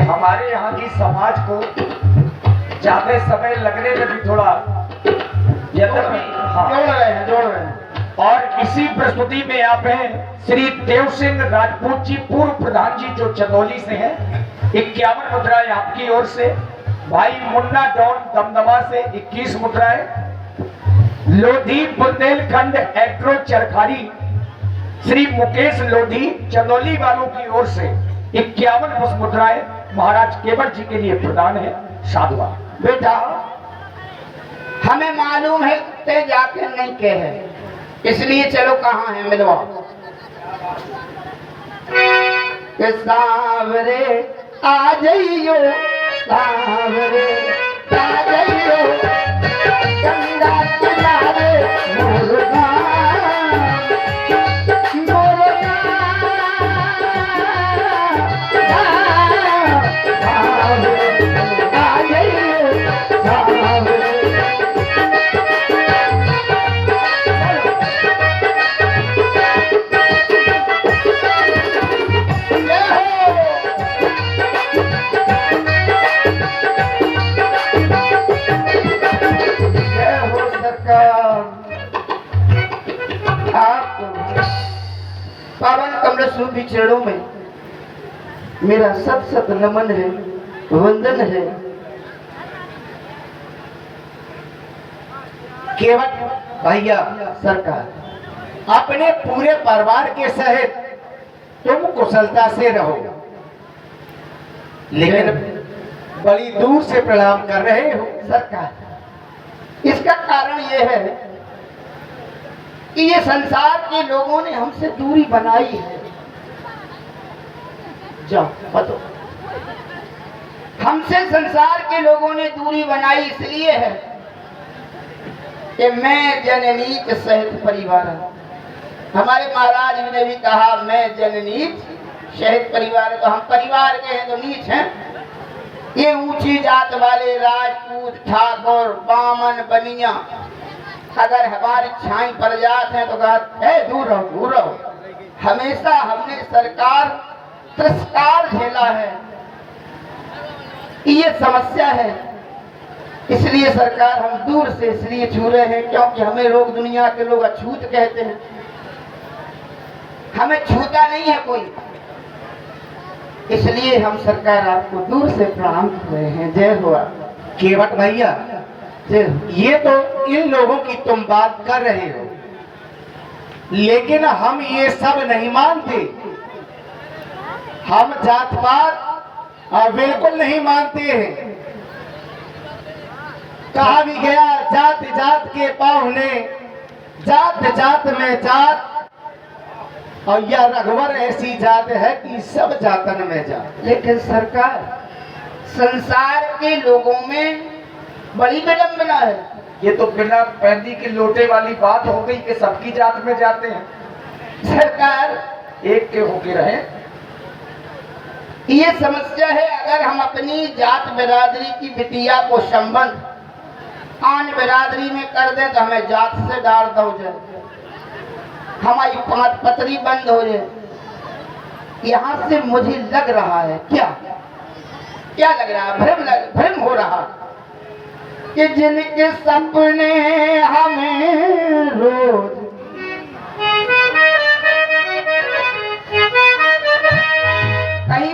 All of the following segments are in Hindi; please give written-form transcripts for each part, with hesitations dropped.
हमारे यहाँ की समाज को ज्यादा समय लगने में भी थोड़ा यद्यपि जोड़ रहे हैं। और इसी प्रस्तुति में आप हैं श्री देव सिंह राजपूत जी, पूर्व प्रधान जी, जो चंदौली से हैं। 51 मुद्राएं आपकी ओर से। भाई मुन्ना डॉन दमदमा से 21 मुद्राएं। लोधी बुंदेलखंड एग्रो चरखारी श्री मुकेश लोधी चंदौली वालों की ओर से 51 मुद्राएं महाराज केवल जी के लिए प्रदान है। साधुवाद। बेटा हमें मालूम है ते जाके नहीं के है, इसलिए चलो कहाँ है मिलवा। के सावरे आ जाइयो, सावरे आ जाइयो, गंगा किनारे मुर्गा पावन कमल सूफी चरणों में मेरा सत सत नमन है, वंदन है। केवट भैया सरकार अपने पूरे परिवार के सहित तुम कुशलता से रहो, लेकिन बड़ी दूर से प्रणाम कर रहे हो सरकार। इसका कारण यह है कि ये संसार के लोगों ने हमसे दूरी बनाई है। जाओ बताओ, हमसे संसार के लोगों ने दूरी बनाई इसलिए है कि मैं जननीत सहित परिवार। हमारे महाराज ने भी कहा मैं जननीत सहित परिवार, तो हम परिवार के हैं तो नीच हैं। ये ऊंची जात वाले राजपूत, ठाकुर, बामन, बनिया अगर हमारी छाई पड़ जाते हैं तो कहते हैं दूर रहो, दूर रहो। हमेशा हमने सरकार तिरस्कार झेला है, ये समस्या है। इसलिए सरकार हम दूर से इसलिए छू रहे हैं क्योंकि हमें लोग, दुनिया के लोग अछूत कहते हैं, हमें छूता नहीं है कोई। इसलिए हम सरकार आपको दूर से प्रणाम कर रहे हैं। जय हो केवट भैया। ये तो इन लोगों की तुम बात कर रहे हो, लेकिन हम ये सब नहीं मानते। हम जात पात बिल्कुल नहीं मानते हैं। कहा भी गया जात जात के पाहुने, जात जात में जात, और यह रघुवर ऐसी जात है कि सब जातन में जात। लेकिन सरकार संसार के लोगों में बड़ी विडंबना है। ये तो बिना पैदी के लोटे वाली बात हो गई कि सबकी जात में जाते हैं। सरकार एक के होके रहे, ये समस्या है। अगर हम अपनी जात बिरादरी की बिटिया को संबंध आन बिरादरी में कर दें तो हमें जात से डाल दो जाए, हमारी पांच पतरी बंद हो जाए। यहाँ से मुझे लग रहा है क्या क्या लग रहा है, भ्रम हो रहा कि जिनके सपने हमें रोज कहीं,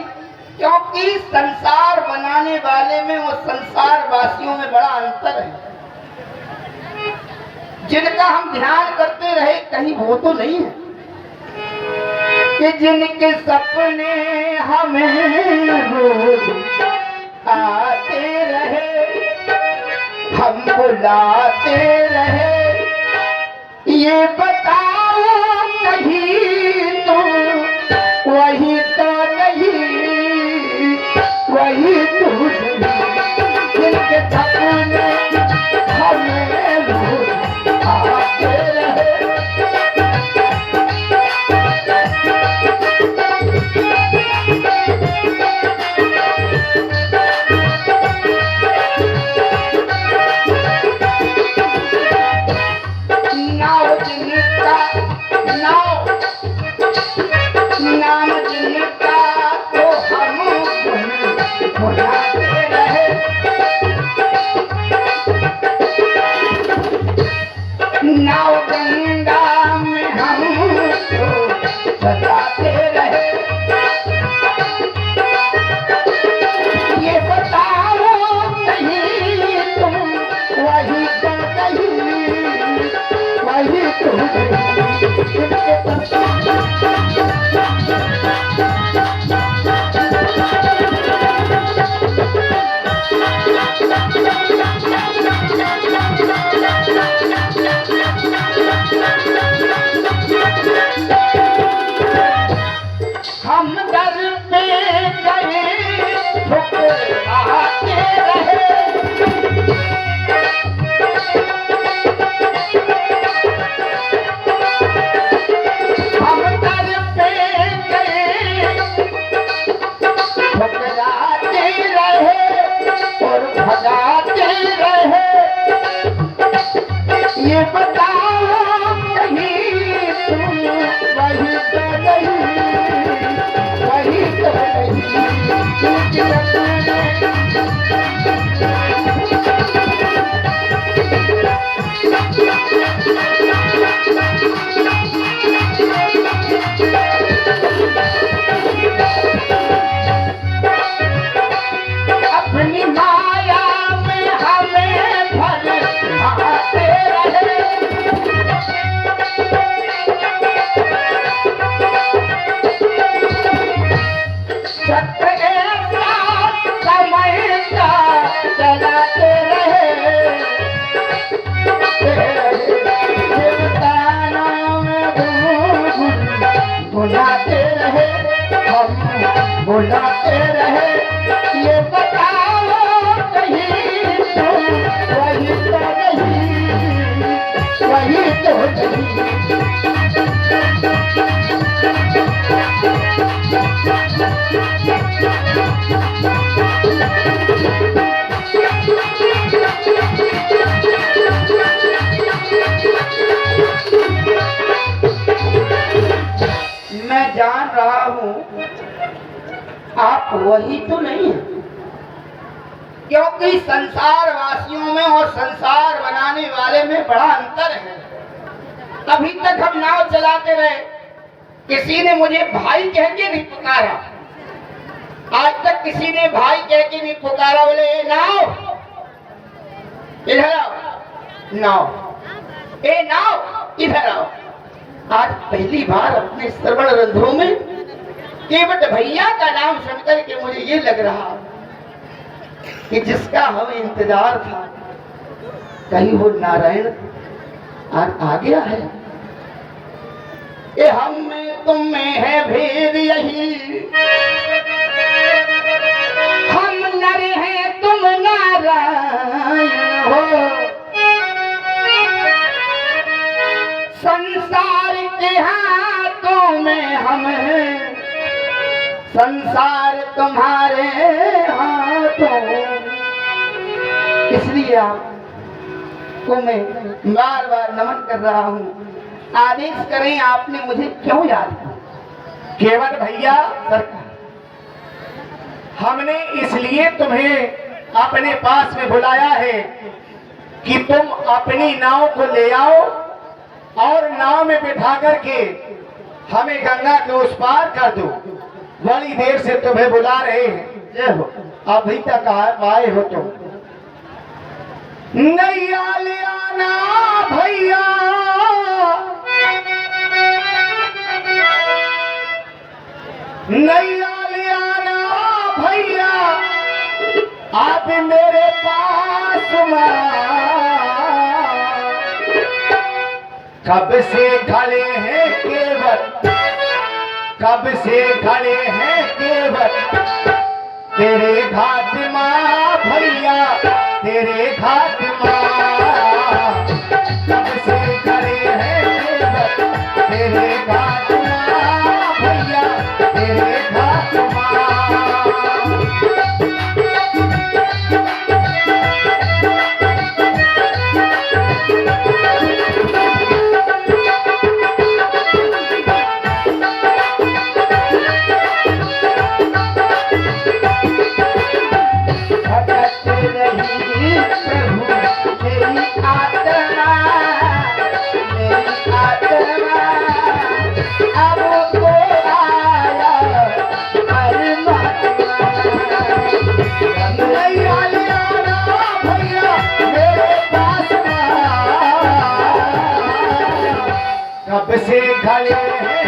क्योंकि संसार बनाने वाले में और संसार वासियों में बड़ा अंतर है। जिनका हम ध्यान करते रहे कहीं वो तो नहीं है कि जिनके सपने हमें रोज आते रहे, हम बुलाते रहे। ये बताओ कहीं तो वही तो नहीं, वही तो नहीं। जिनके सपने हमें रोज आते रहे। नाव रहे, नाव गंगा में हमको सजाते रहे। ये बताओ नहीं तुम वही तो नहीं, वही तो हम दर पे गए ठुकराते रहे, हम दर पे गए ठुकराते रहे और भगाते रहे। ये बताओ कहीं तुम वही तो नहीं, वही तो अपनी माया में हमें भरमाते रहे। सत्य एक साथ समय का चलाते रहे, देवताओं में बुलाते रहे, हम बुलाते रहे। ये बताओ कहीं तुम वही तो नहीं, वही तो नहीं। मैं जान रहा हूं आप वही तो नहीं है, क्योंकि संसार वासियों में और संसार बनाने वाले में बड़ा अंतर है। अभी तक हम नाव चलाते रहे, किसी ने मुझे भाई कह के नहीं पुकारा, आज तक किसी ने भाई कह के नहीं पुकारा। बोले ए नाव, इधर आओ, नाव, ए नाव इधर आओ। आज पहली बार अपने श्रवण रंध्रों में केवट भैया का नाम सुनकर के मुझे ये लग रहा कि जिसका हमें इंतजार था कहीं वो नारायण आज आ गया है। ये हम में तुम में है भेद यही, हम नर हैं तुम नारायण हो। संसार के हाथों में हम हैं, संसार तुम्हारे हाथों। इसलिए आपको मैं बार बार नमन कर रहा हूँ। आदेश करें, आपने मुझे क्यों याद किया? केवट भैया, सरकार, हमने इसलिए तुम्हें अपने पास में बुलाया है कि तुम अपनी नाव को ले आओ और नाव में बिठा करके हमें गंगा के उस पार कर दो। बड़ी देर से तुम्हें बुला रहे हैं, जय हो, अभी तक आए हो तुम। नैया ले आना भैया, नैया ले आना भैया, आप मेरे पास कब से खड़े हैं केवट, कब से खड़े हैं केवट तेरे घाट माँ भैया, तेरे घाट माँ। कब से खड़े हैं केवट तेरे घाट माँ भैया, तेरे घाट माँ। रही प्रभु मेरी आत्मा, मेरी आत्मा अब तो आया परमात्मा। भैया भैया मेरे पास कब से खड़े हैं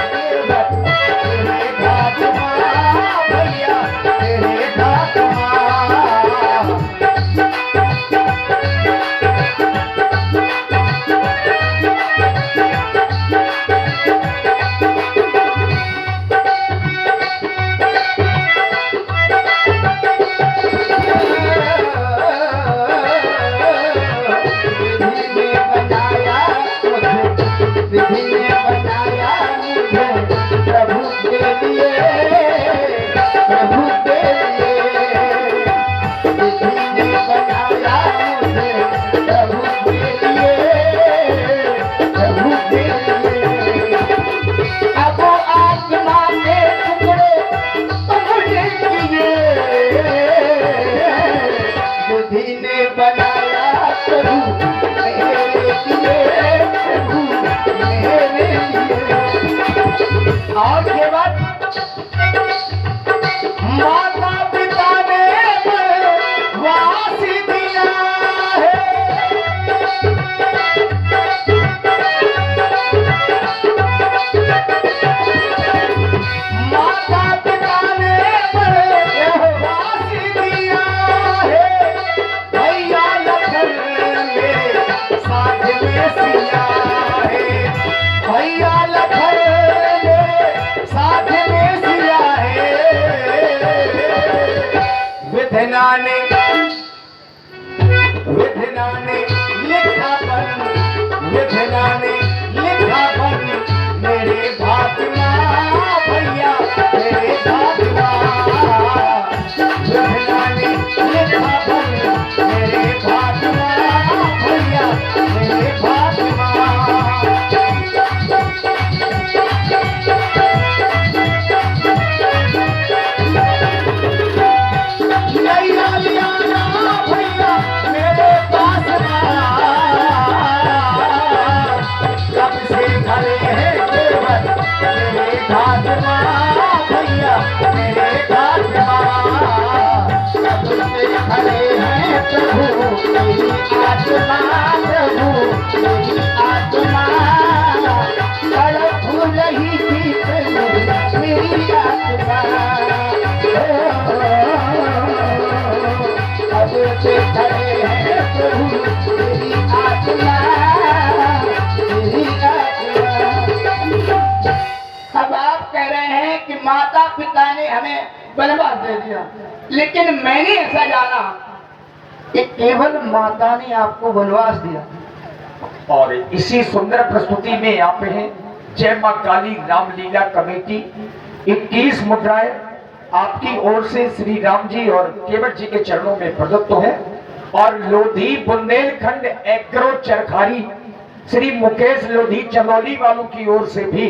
तेरे घाट माँ, भैया तेरे घाट माँ। विधि ने बनाया मुझे प्रभु के लिए, प्रभु के लिए। विधि ने बनाया मुझे प्रभु के लिए, प्रभु के लिए। अब आत्मा के टुकड़े मुझे किए, विधि ने बनाया प्रभु मेरे लिए, प्रभु मेरे लिए। और के बाद माता पिता ने वास दिया है, माता पिता ने वास दिया है। भैया लखन मेरे साथ में सिया है, भैया लखन मेरे साथ में सिया है। विधना ने लिखा पर, विधना ने लिखा पर मेरे भाग्य भैया मेरे भाग्य। विधना ने लिखा पर मेरे भाग्य भैया मेरे भाग्य। भैया मेरे पास कब से खड़े हैं केवल मेरे घाट माँ, भैया मेरे घाट माँ। कब से खड़े हैं प्रभु मेरी आत्मा, प्रभु मेरी आत्मा तड़प रही थी प्रभु मेरी आत्मा। कब से खड़े हैं प्रभु मेरी आत्मा, मेरी आत्मा। अब आप कह रहे हैं कि माता पिता ने हमें वनवास दे दिया, लेकिन मैंने ऐसा जाना कि केवल माता ने आपको वनवास दिया। और इसी सुंदर प्रस्तुति में यहाँ पे है जय मां काली रामलीला कमेटी 21 मुद्राएं आपकी ओर से श्री राम जी और केवट जी के चरणों में प्रदत्त है। और लोधी बुंदेलखंड एग्रो चरखारी श्री मुकेश लोधी चंदौली वालों की ओर से भी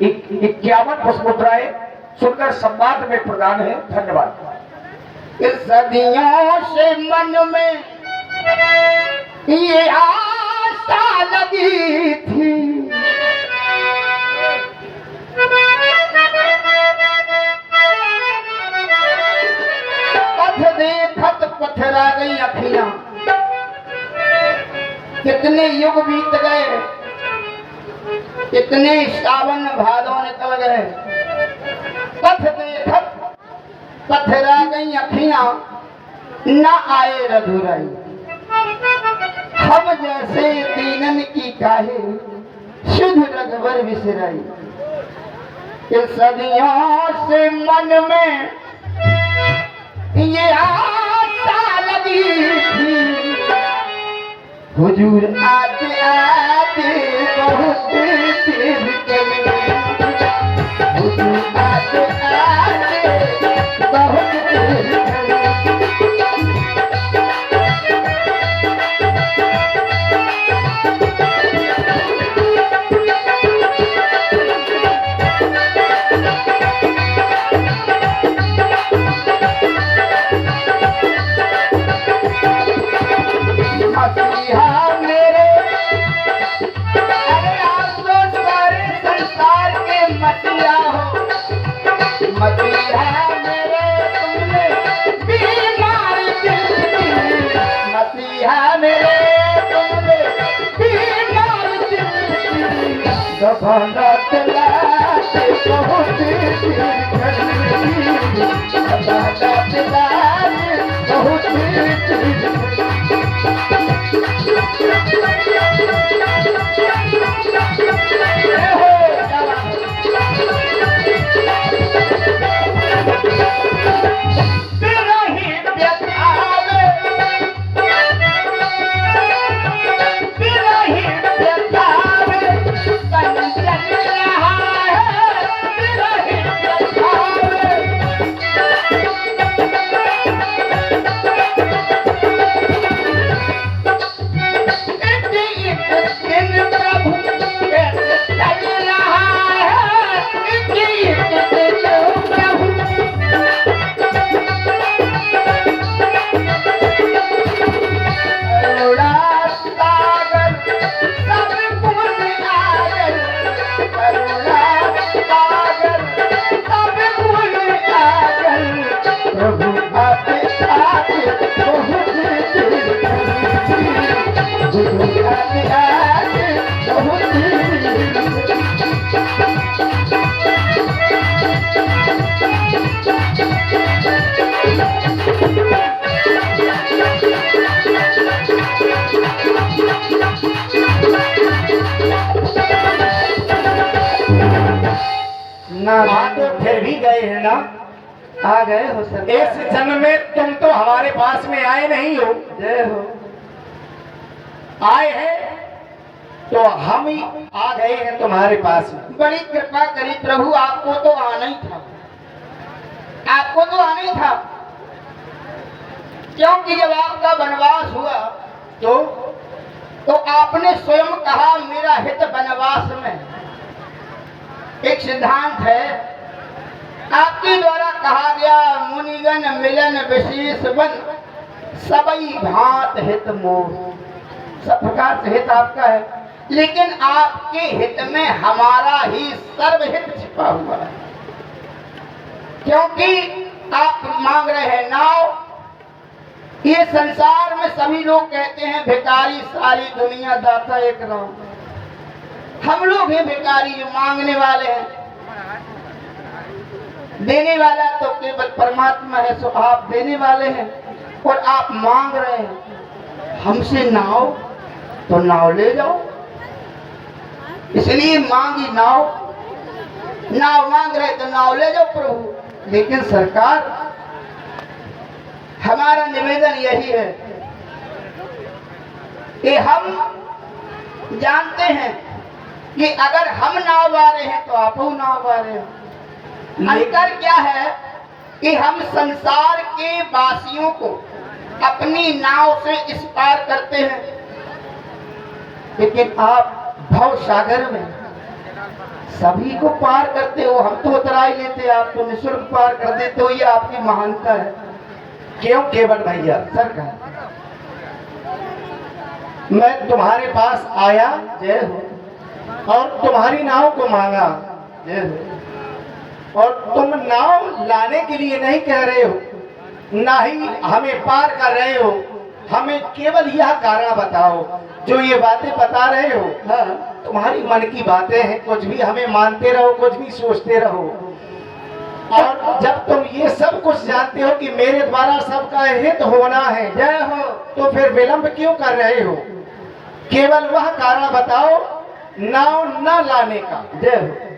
51 पुष्पमुद्राएं सुंदर संवाद में प्रदान है। धन्यवाद। इस सदियों से मन में ये आशा लगी थी, पथ देखत पथरा गई अखियां। कितने युग बीत गए, कितने सावन भादों निकल गए, पथ देखत पथरा गई अखियां, न आए रघुराई। हम जैसे दीनन की काहे शुद्ध रघुवर विसराई। इस सदियों से मन में ये आशा लगी थी, हुजूर आते आते बहुत देर चले, हुजूर आते आते बहुत देर चले। माता पिता बहुत हाँ तो फिर भी गए हैं ना। आ गए हो सर। इस जन्म में तुम तो हमारे पास में आए नहीं हो। जय हो। आए हैं तो हम ही आ गए हैं तुम्हारे पास में। बड़ी कृपा करी प्रभु, आपको तो आना ही था, आपको तो आना ही था, क्योंकि जब आपका वनवास हुआ तो आपने स्वयं कहा मेरा हित वनवास में। एक सिद्धांत है आपके द्वारा कहा गया, मुनिगण मिलन विशेष बन सबई भांत हित मोह। सब प्रकार से हित आपका है, लेकिन आपके हित में हमारा ही सर्वहित छिपा हुआ है, क्योंकि आप मांग रहे हैं नाव। ये संसार में सभी लोग कहते हैं भिखारी सारी दुनिया दाता एक नाव। हम लोग हैं भिखारी जो मांगने वाले हैं, देने वाला तो केवल परमात्मा है। सो आप देने वाले हैं और आप मांग रहे हैं हमसे नाव, तो नाव ले जाओ। इसलिए मांगी नाव, नाव मांग रहे तो नाव ले जाओ प्रभु। लेकिन सरकार, हमारा निवेदन यही है कि हम जानते हैं कि अगर हम नाव वाले हैं तो आप नाव वाले हैं। अंतर क्या है कि हम संसार के वासियों को अपनी नाव से इस पार करते हैं, लेकिन आप भव सागर में सभी को पार करते हो। हम तो उतरा ही लेते, आप तो निःशुल्क पार कर देते हो। ये आपकी महानता है। क्यों केवल भैया? सरकार, मैं तुम्हारे पास आया जय हो, और तुम्हारी नाव को मांगा, जय हो। और तुम नाव लाने के लिए नहीं कह रहे हो, ना ही हमें पार कर रहे हो। हमें केवल यह कारण बताओ, जो ये बातें बता रहे हो। हाँ, तुम्हारी मन की बातें हैं, कुछ भी हमें मानते रहो, कुछ भी सोचते रहो। और जब तुम ये सब कुछ जानते हो कि मेरे द्वारा सबका हित होना है, जय हो, तो फिर विलंब क्यों कर रहे हो? केवल वह कारण बताओ नाव न लाने का। जय हो।